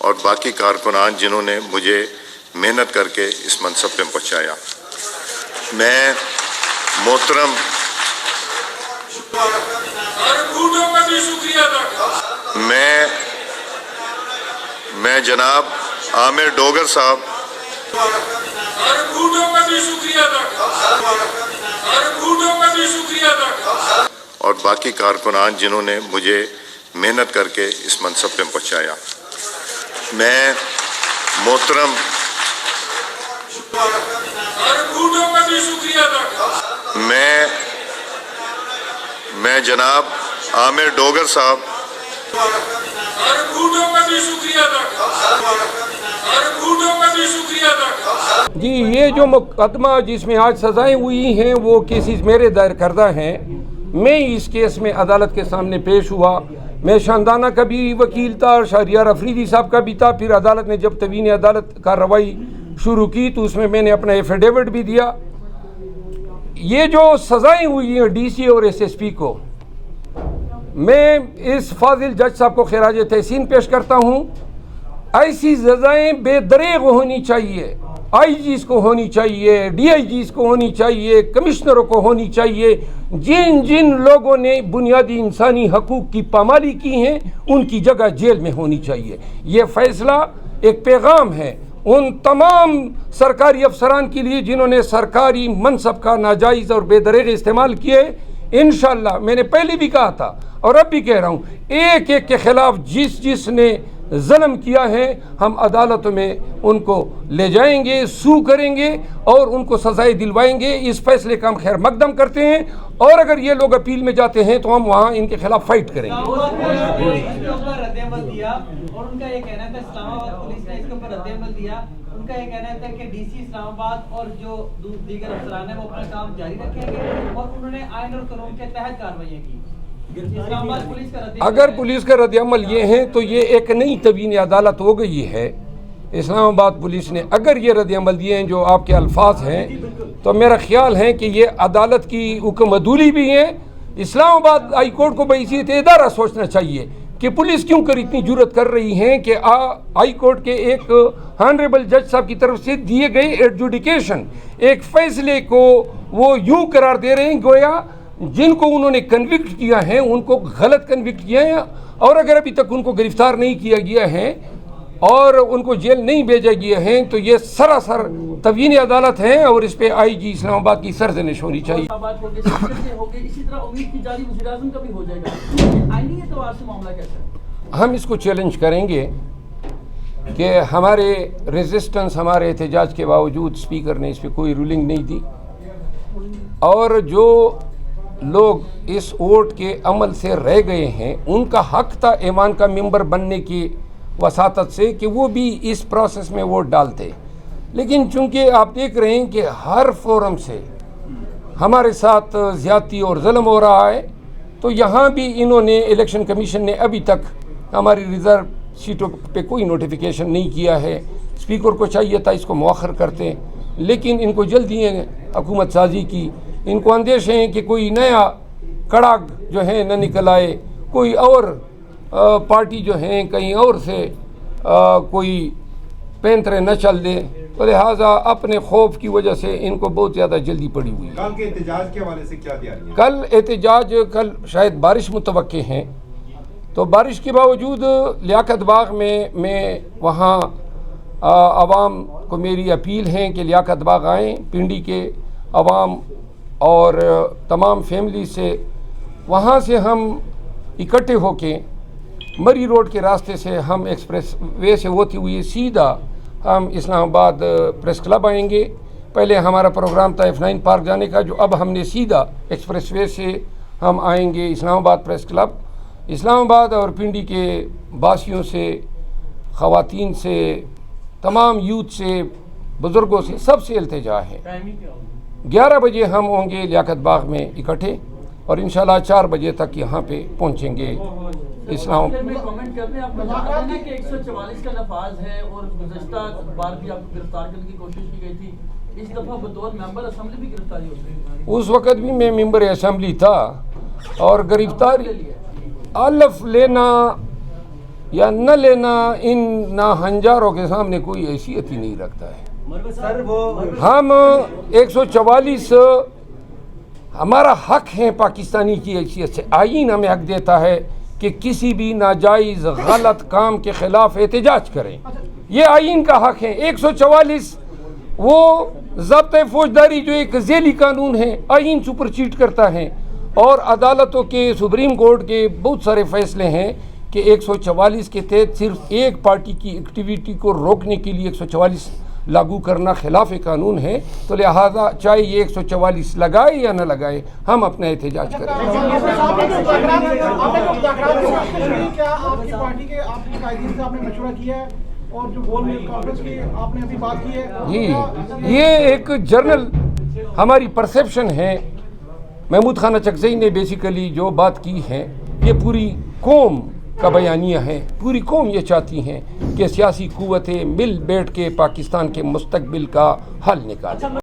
اور باقی کارکنان جنہوں نے مجھے محنت کر کے اس منصب پہ پہنچایا۔ میں محترم میں جناب عامر ڈوگر صاحب اور باقی کارکنان جنہوں نے مجھے محنت کر کے اس منصب پہ پہنچایا۔ میں محترم میں جناب عامر ڈوگر صاحب جی، یہ جو مقدمہ جس میں آج سزائیں ہوئی ہیں وہ کیسز میرے دائر کردہ ہیں۔ میں اس کیس میں عدالت کے سامنے پیش ہوا۔ میں شاندانہ کا بھی وکیل تھا، شہریار افریدی صاحب کا بھی تھا۔ پھر عدالت نے جب توین عدالت کارروائی شروع کی تو اس میں نے اپنا ایفیڈیوٹ بھی دیا۔ یہ جو سزائیں ہوئی ہیں ڈی سی اور ایس ایس پی کو، میں اس فاضل جج صاحب کو خراج تحسین پیش کرتا ہوں۔ ایسی سزائیں بے دریغ ہونی چاہیے، آئی جیز کو ہونی چاہیے، ڈی آئی جیز کو ہونی چاہیے، کمشنروں کو ہونی چاہیے۔ جن جن لوگوں نے بنیادی انسانی حقوق کی پامالی کی ہیں ان کی جگہ جیل میں ہونی چاہیے۔ یہ فیصلہ ایک پیغام ہے ان تمام سرکاری افسران کے لیے جنہوں نے سرکاری منصب کا ناجائز اور بے دریغ استعمال کیے۔ انشاءاللہ میں نے پہلے بھی کہا تھا اور اب بھی کہہ رہا ہوں، ایک ایک کے خلاف جس نے ظلم کیا ہے ہم عدالتوں میں ان کو لے جائیں گے، سو کریں گے اور ان کو سزائیں دلوائیں گے۔ اس فیصلے کا ہم خیر مقدم کرتے ہیں اور اگر یہ لوگ اپیل میں جاتے ہیں تو ہم وہاں ان کے خلاف فائٹ کریں گے۔ اور ان کا یہ کہنا تھا اسلام آباد پولیس نے اس کے اوپر رد عمل دیا۔ ان کا یہ کہنا تھا کہ ڈی سی اسلام آباد اور جو دیگر افسران ہیں وہ اپنا کام جاری رکھیں گے اور انہوں نے آئین اور قانون کے تحت کارروائیاں کی۔ اگر پولیس کا رد عمل یہ ہے تو یہ ایک نئی توین عدالت ہو گئی ہے۔ اسلام آباد پولیس نے اگر یہ رد عمل دیے ہیں جو آپ کے الفاظ ہیں تو میرا خیال ہے کہ یہ عدالت کی حکم عدولی بھی ہے۔ اسلام آباد ہائی کورٹ کو بحیثیت ادارہ سوچنا چاہیے کہ پولیس کیوں کر اتنی جرت کر رہی ہیں کہ ہائی کورٹ کے ایک ہانریبل جج صاحب کی طرف سے دیے گئے ایڈجوڈیکیشن ایک فیصلے کو وہ یوں قرار دے رہے ہیں گویا جن کو انہوں نے کنوکٹ کیا ہے ان کو غلط کنوکٹ کیا ہے، اور اگر ابھی تک ان کو گرفتار نہیں کیا گیا ہے اور ان کو جیل نہیں بھیجا گیا ہے تو یہ سراسر توہین عدالت ہے اور اس پہ آئی جی اسلام آباد کی سرزنش ہونی چاہیے۔ ہم اس کو چیلنج کریں گے کہ ہمارے ریزسٹنس، ہمارے احتجاج کے باوجود اسپیکر نے اس پہ کوئی رولنگ نہیں دی، اور جو لوگ اس ووٹ کے عمل سے رہ گئے ہیں ان کا حق تھا ایوان کا ممبر بننے کی وساطت سے کہ وہ بھی اس پروسیس میں ووٹ ڈالتے، لیکن چونکہ آپ دیکھ رہے ہیں کہ ہر فورم سے ہمارے ساتھ زیادتی اور ظلم ہو رہا ہے، تو یہاں بھی انہوں نے الیکشن کمیشن نے ابھی تک ہماری ریزرو سیٹوں پہ کوئی نوٹیفیکیشن نہیں کیا ہے۔ اسپیکر کو چاہیے تھا اس کو مؤخر کرتے، لیکن ان کو جلدی ہے حکومت سازی کی۔ ان کو اندیش ہیں کہ کوئی نیا کڑاگ جو ہے نہ نکل آئے، کوئی اور پارٹی جو ہیں کہیں اور سے کوئی پینترے نہ چل دے، تو لہٰذا اپنے خوف کی وجہ سے ان کو بہت زیادہ جلدی پڑی ہوئی ہے۔ کل کے احتجاج کے حوالے سے کیا تیاری ہے؟ کل احتجاج، کل شاید بارش متوقع ہیں، تو بارش کے باوجود لیاقت باغ میں وہاں عوام کو میری اپیل ہے کہ لیاقت باغ آئیں، پنڈی کے عوام اور تمام فیملی سے وہاں سے ہم اکٹھے ہو کے مری روڈ کے راستے سے ہم ایکسپریس وے سے ہوتی ہوئی سیدھا ہم اسلام آباد پریس کلب آئیں گے۔ پہلے ہمارا پروگرام تھا F9 پارک جانے کا، جو اب ہم نے سیدھا ایکسپریس وے سے ہم آئیں گے اسلام آباد پریس کلب۔ اسلام آباد اور پنڈی کے باسیوں سے، خواتین سے، تمام یوتھ سے، بزرگوں سے، سب سے التجا ہے 11 بجے ہم ہوں گے لیاقت باغ میں اکٹھے اور انشاءاللہ 4 بجے تک یہاں پہ پہنچیں گے۔ اسلام کامنٹ کرتے ہیں، آپ کو بتا دیں کہ 144 کا نفاذ ہے اور گزشتہ بار بھی آپ کو گرفتار کرنے کی کوشش کی گئی تھی، اس دفعہ بطور ممبر اسمبلی بھی گرفتاری ہو گئی۔ اس وقت بھی میں ممبر اسمبلی تھا اور گرفتاری الف لینا یا نہ لینا ان ناہنجاروں کے سامنے کوئی حیثیت ہی نہیں رکھتا ہے. ہم 144 ہمارا حق ہے پاکستانی کی حیثیت سے. آئین ہمیں حق دیتا ہے کہ کسی بھی ناجائز غلط کام کے خلاف احتجاج کریں. یہ آئین کا حق ہے. 144 وہ ضابطۂ فوجداری جو ایک ذیلی قانون ہے, آئین سپرسیڈ کرتا ہے. اور عدالتوں کے, سپریم کورٹ کے بہت سارے فیصلے ہیں کہ 144 کے تحت صرف ایک پارٹی کی ایکٹیویٹی کو روکنے کے لیے 144 لاگو کرنا خلاف قانون ہے. تو لہذا چاہے یہ 144 لگائے یا نہ لگائے, ہم اپنا احتجاج کریں. جی, یہ ایک جرنل ہماری پرسیپشن ہے. محمود خان اچکزئی نے بیسیکلی جو بات کی ہے یہ پوری قوم کا بیانیہ ہے. پوری قوم یہ چاہتی ہیں کہ سیاسی قوتیں مل بیٹھ کے پاکستان کے مستقبل کا حل نکالیں.